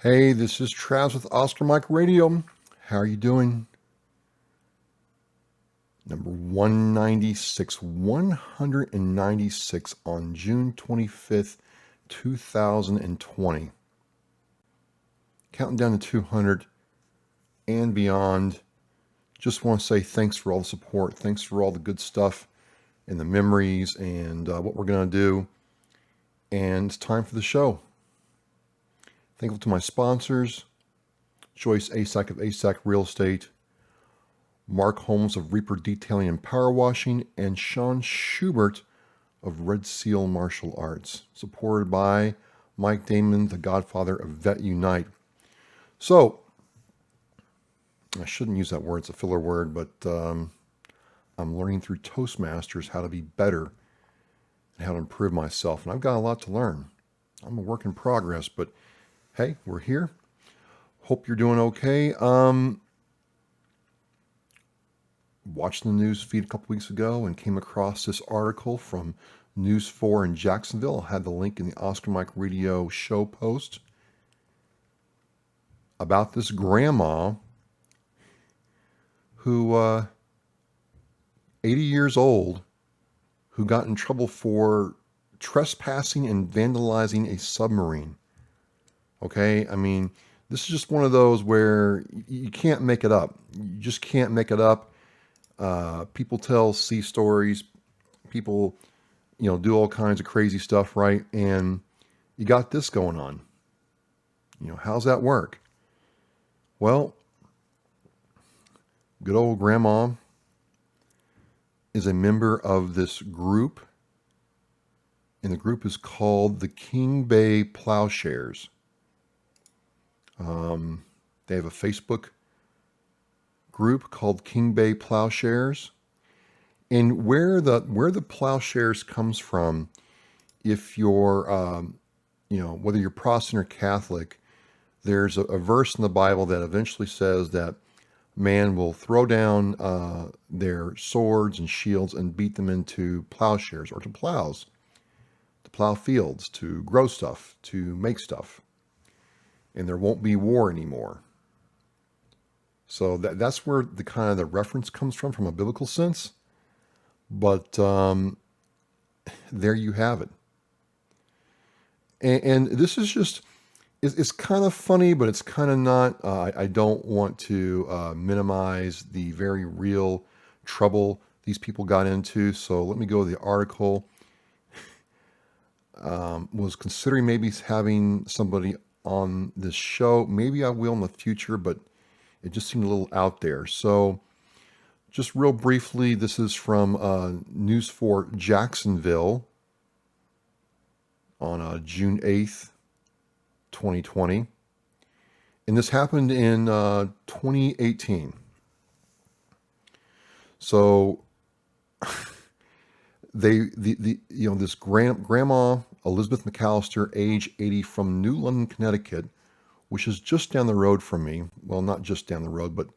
Hey, this is Travis with Oscar Mike Radio. How are you doing? Number 196 on June 25th, 2020. Counting down to 200 and beyond. Just want to say thanks for all the support. Thanks for all the good stuff and the memories and what we're going to do. And it's time for the show. Thankful to my sponsors, Joyce Asack of Asack Real Estate, Mark Holmes of Reaper Detailing and Power Washing, and Sean Schubert of Red Seal Martial Arts, supported by Mike Damon, the godfather of Vet Unite. So, I shouldn't use that word, it's a filler word, but I'm learning through Toastmasters how to be better and how to improve myself, and I've got a lot to learn. I'm a work in progress, but hey, we're here. Hope you're doing okay. Watching the news feed a couple weeks ago and came across this article from News 4 in Jacksonville. I had the link in the Oscar Mike Radio show post about this grandma who, 80 years old, who got in trouble for trespassing and vandalizing a submarine. Okay, I mean, this is just one of those where you can't make it up. You just can't make it up. People tell sea stories. People, do all kinds of crazy stuff, right? And you got this going on. How's that work? Well, good old grandma is a member of this group, and the group is called the Kings Bay Plowshares. They have a Facebook group called Kings Bay Plowshares, and where the plowshares comes from, if you're whether you're Protestant or Catholic, there's a verse in the Bible that eventually says that man will throw down their swords and shields and beat them into plowshares or to plows, to plow fields, to grow stuff, to make stuff. And there won't be war anymore. So that's where the kind of the reference comes from a biblical sense. But there you have it. And this is just, it's kind of funny, but it's kind of not. I don't want to minimize the very real trouble these people got into. So let me go to the article. Was considering maybe having somebody on this show. Maybe I will in the future, but it just seemed a little out there. So just real briefly, this is from News 4 Jacksonville on June 8th, 2020. And this happened in 2018. So this grandma Elizabeth McAlister, age 80, from New London, Connecticut, which is just down the road from me. Well, not just down the road, but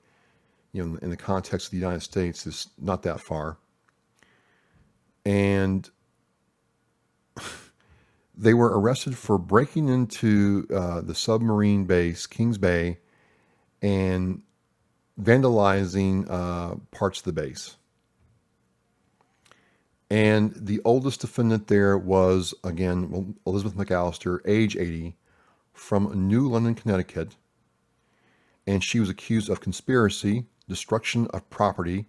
in the context of the United States, is not that far. And they were arrested for breaking into the submarine base, Kings Bay, and vandalizing parts of the base. And the oldest defendant there was, again, Elizabeth McAlister, age 80, from New London, Connecticut. And she was accused of conspiracy, destruction of property,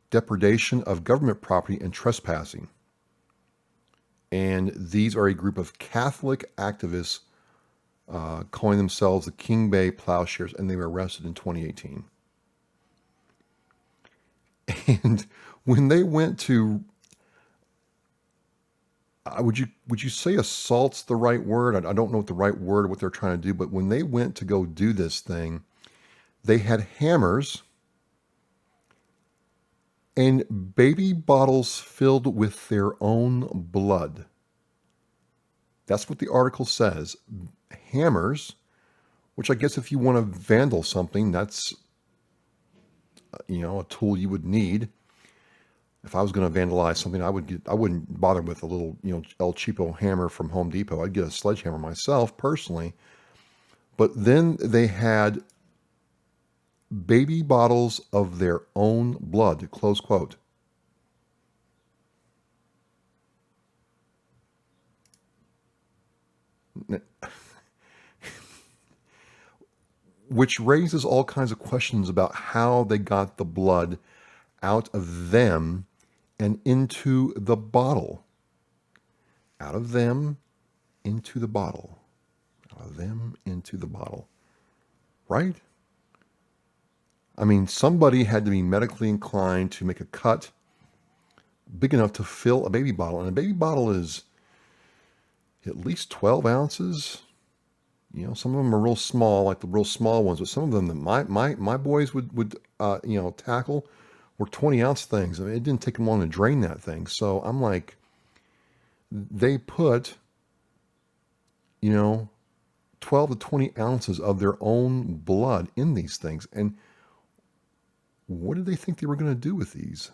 depredation of government property, and trespassing. And these are a group of Catholic activists calling themselves the Kings Bay Plowshares, and they were arrested in 2018. And when they went to would you say assault's the right word? I don't know what the right word, what they're trying to do, but when they went to go do this thing, they had hammers and baby bottles filled with their own blood. That's what the article says. Hammers, which I guess if you want to vandal something, that's a tool you would need. If I was going to vandalize something, I wouldn't bother with a little, El Cheapo hammer from Home Depot. I'd get a sledgehammer myself, personally. But then they had baby bottles of their own blood, close quote. Which raises all kinds of questions about how they got the blood out of them and into the bottle. Out of them into the bottle. Out of them into the bottle. Right? I mean, somebody had to be medically inclined to make a cut big enough to fill a baby bottle. And a baby bottle is at least 12 ounces. You know, some of them are real small, like the real small ones, but some of them that my boys would tackle were 20-ounce things. I mean, it didn't take them long to drain that thing. So I'm like, they put, 12 to 20 ounces of their own blood in these things. And what did they think they were going to do with these?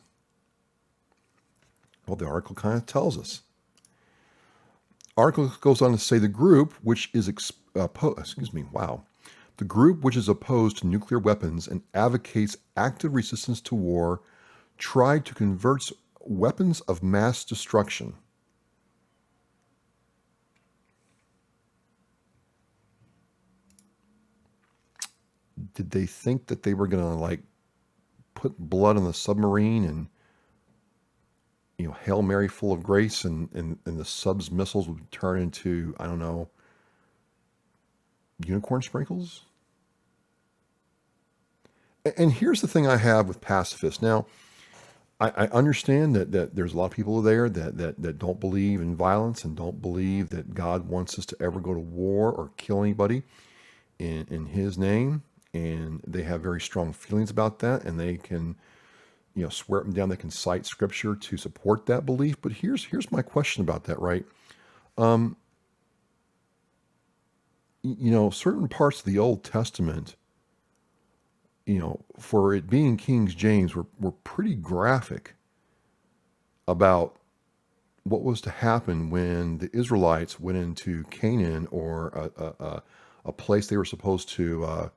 Well, the article kind of tells us. Article goes on to say the group, which is the group which is opposed to nuclear weapons and advocates active resistance to war, tried to convert weapons of mass destruction. Did they think that they were going to put blood on the submarine and Hail Mary full of grace and the sub's missiles would turn into, I don't know, unicorn sprinkles? And here's the thing I have with pacifists. Now, I understand that there's a lot of people there that don't believe in violence and don't believe that God wants us to ever go to war or kill anybody in his name. And they have very strong feelings about that, and they can swear up and down. They can cite scripture to support that belief. But here's my question about that, right? Certain parts of the Old Testament, for it being King James, were pretty graphic about what was to happen when the Israelites went into Canaan or a place they were supposed to,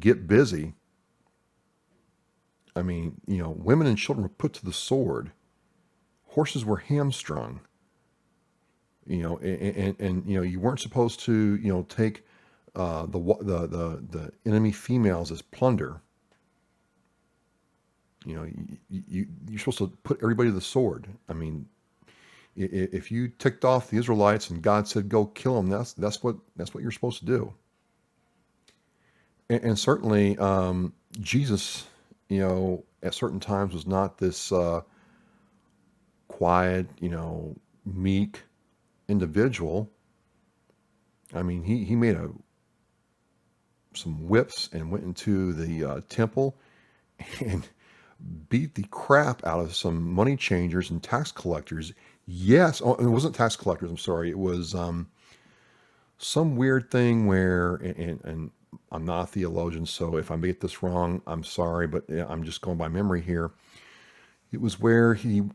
get busy. I mean, women and children were put to the sword. Horses were hamstrung. And you weren't supposed to, take the enemy females as plunder. You're supposed to put everybody to the sword. I mean, if you ticked off the Israelites and God said go kill them, that's what you're supposed to do. And certainly, Jesus, at certain times was not this quiet, meek individual. I mean, he made some whips and went into the temple and beat the crap out of some money changers and tax collectors. Yes, it wasn't tax collectors. I'm sorry. It was some weird thing where, and I'm not a theologian, so if I get this wrong, I'm sorry, but I'm just going by memory here. It was where you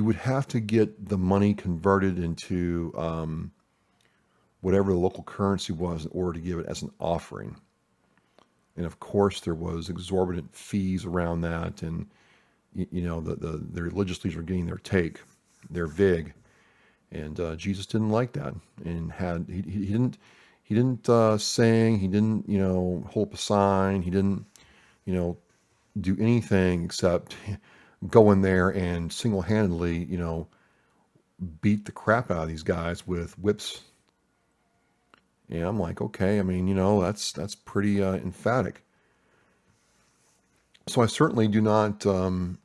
would have to get the money converted into whatever the local currency was in order to give it as an offering. And of course, there was exorbitant fees around that, and the religious leaders were getting their vig, and Jesus didn't like that, and he didn't sing, he didn't hold up a sign, he didn't do anything except go in there and single-handedly beat the crap out of these guys with whips. And I'm like, okay, I mean, that's pretty emphatic. So I certainly do not, can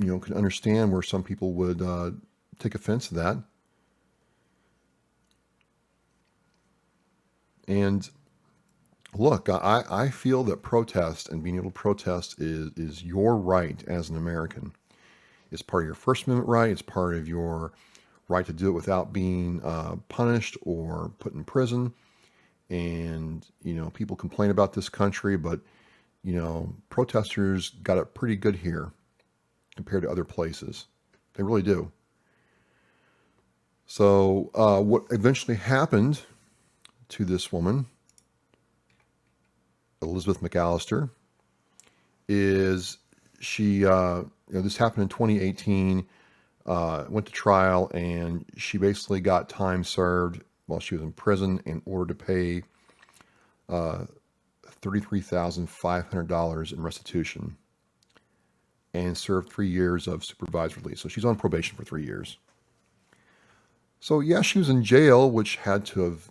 understand where some people would take offense to that. And look, I feel that protest and being able to protest is your right as an American. It's part of your First Amendment right. It's part of your right to do it without being punished or put in prison. And, people complain about this country, but, protesters got it pretty good here compared to other places. They really do. So what eventually happened to this woman, Elizabeth McAlister, is she, this happened in 2018, went to trial, and she basically got time served while she was in prison in order to pay $33,500 in restitution, and served 3 years of supervised release. So she's on probation for 3 years. So yeah, she was in jail, which had to have,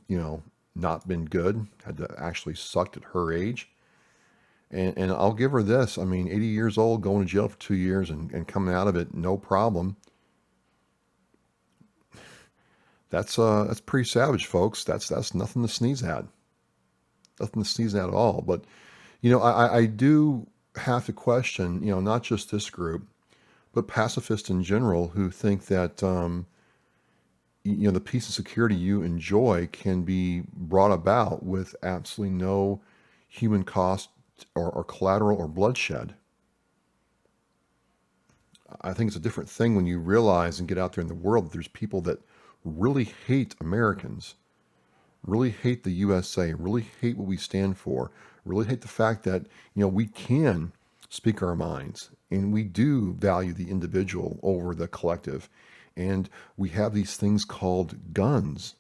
not been good, had to actually sucked at her age. And I'll give her this. I mean, 80 years old, going to jail for 2 years and coming out of it, no problem. That's pretty savage, folks. That's nothing to sneeze at. Nothing to sneeze at all. But, I do have to question, not just this group, but pacifists in general who think that, the peace and security you enjoy can be brought about with absolutely no human cost or collateral or bloodshed. I think it's a different thing when you realize and get out there in the world that there's people that really hate Americans, really hate the USA, really hate what we stand for, really hate the fact that, we can speak our minds and we do value the individual over the collective. And we have these things called guns.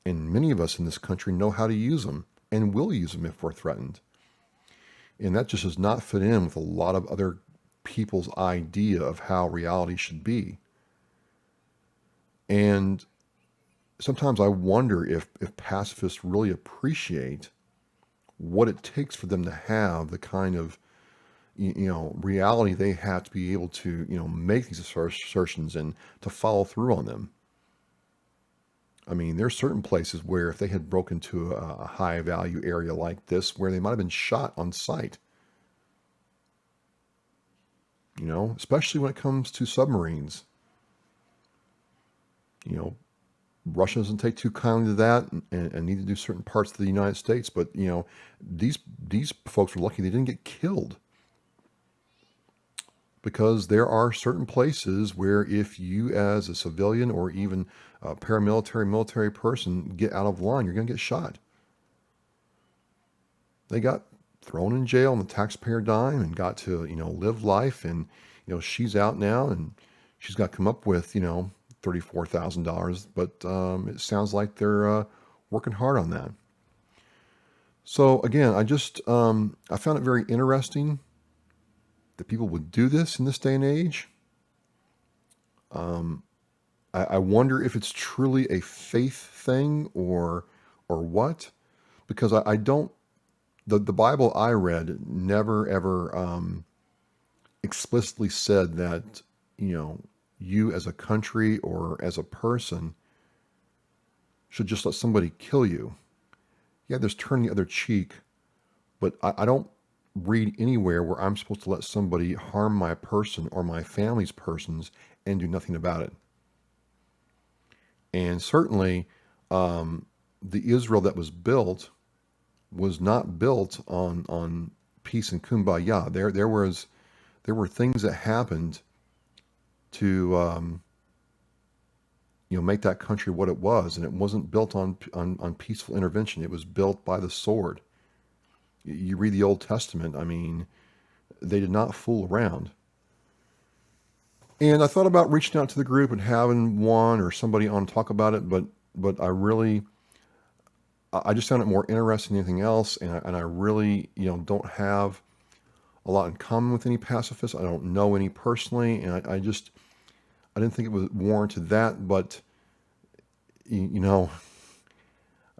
And many of us in this country know how to use them and will use them if we're threatened. And that just does not fit in with a lot of other people's idea of how reality should be. And sometimes I wonder if pacifists really appreciate what it takes for them to have the kind of reality they have to be able to make these assertions and to follow through on them. I mean, there's certain places where if they had broken into a high value area like this, where they might have been shot on sight. Especially when it comes to submarines. Russia doesn't take too kindly to that and need to do certain parts of the United States. But, these folks were lucky they didn't get killed. Because there are certain places where if you as a civilian or even a paramilitary, military person get out of line, you're going to get shot. They got thrown in jail on the taxpayer dime and got to, live life. And, she's out now and she's got to come up with, $34,000. But it sounds like they're working hard on that. So again, I found it very interesting that people would do this in this day and age. I wonder if it's truly a faith thing or what, because I don't. The Bible I read never ever explicitly said that you as a country or as a person should just let somebody kill you. Yeah, there's turn the other cheek, but I don't read anywhere where I'm supposed to let somebody harm my person or my family's persons and do nothing about it. And certainly, the Israel that was built was not built on peace and kumbaya. There were things that happened to make that country what it was, and it wasn't built on peaceful intervention. It was built by the sword. You read the Old Testament, I mean, they did not fool around. And I thought about reaching out to the group and having one or somebody on talk about it, but I just found it more interesting than anything else, and I really, don't have a lot in common with any pacifists. I don't know any personally, and I didn't think it was warranted that, but,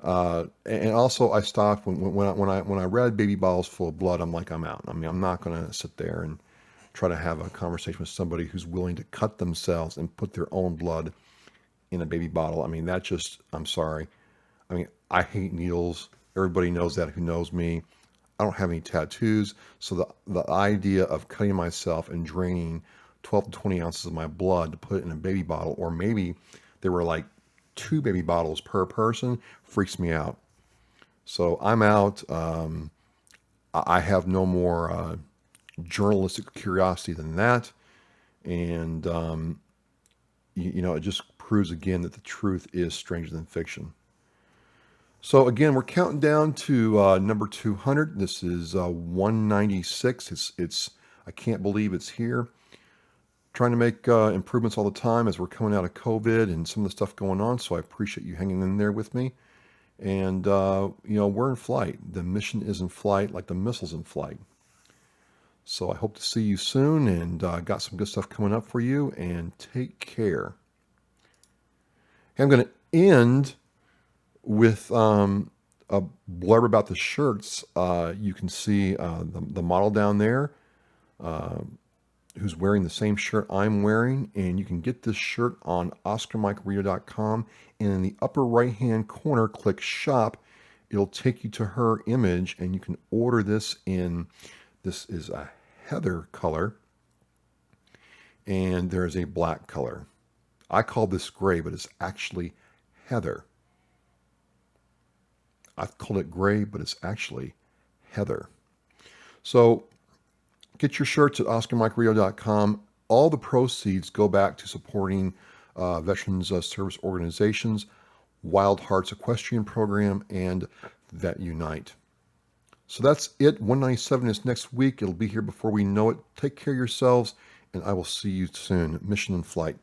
and also I stopped when I read Baby Bottles Full of Blood. I'm like, I'm out. I mean, I'm not going to sit there and try to have a conversation with somebody who's willing to cut themselves and put their own blood in a baby bottle. I mean, I'm sorry. I mean, I hate needles. Everybody knows that who knows me. I don't have any tattoos. So the idea of cutting myself and draining 12 to 20 ounces of my blood to put it in a baby bottle, or maybe there were like 2 baby bottles per person, freaks me out. So I'm out. I have no more journalistic curiosity than that. And, it just proves again that the truth is stranger than fiction. So again, we're counting down to number 200. This is 196. It's I can't believe it's here. Trying to make improvements all the time as we're coming out of COVID and some of the stuff going on. So I appreciate you hanging in there with me. And we're in flight. The mission is in flight, like the missile's in flight. So I hope to see you soon, and got some good stuff coming up for you. And take care. I'm going to end with a blurb about the shirts. You can see the model down there who's wearing the same shirt I'm wearing, and you can get this shirt on OscarMikeRio.com, and in the upper right hand corner click shop. It'll take you to her image, and you can order this is a heather color, and there is a black color. I call this gray, but it's actually heather. I've called it gray, but it's actually heather. So get your shirts at OscarMikeRio.com. All the proceeds go back to supporting Veterans Service Organizations, Wild Hearts Equestrian Program, and Vet Unite. So that's it. 197 is next week. It'll be here before we know it. Take care of yourselves, and I will see you soon. Mission in flight.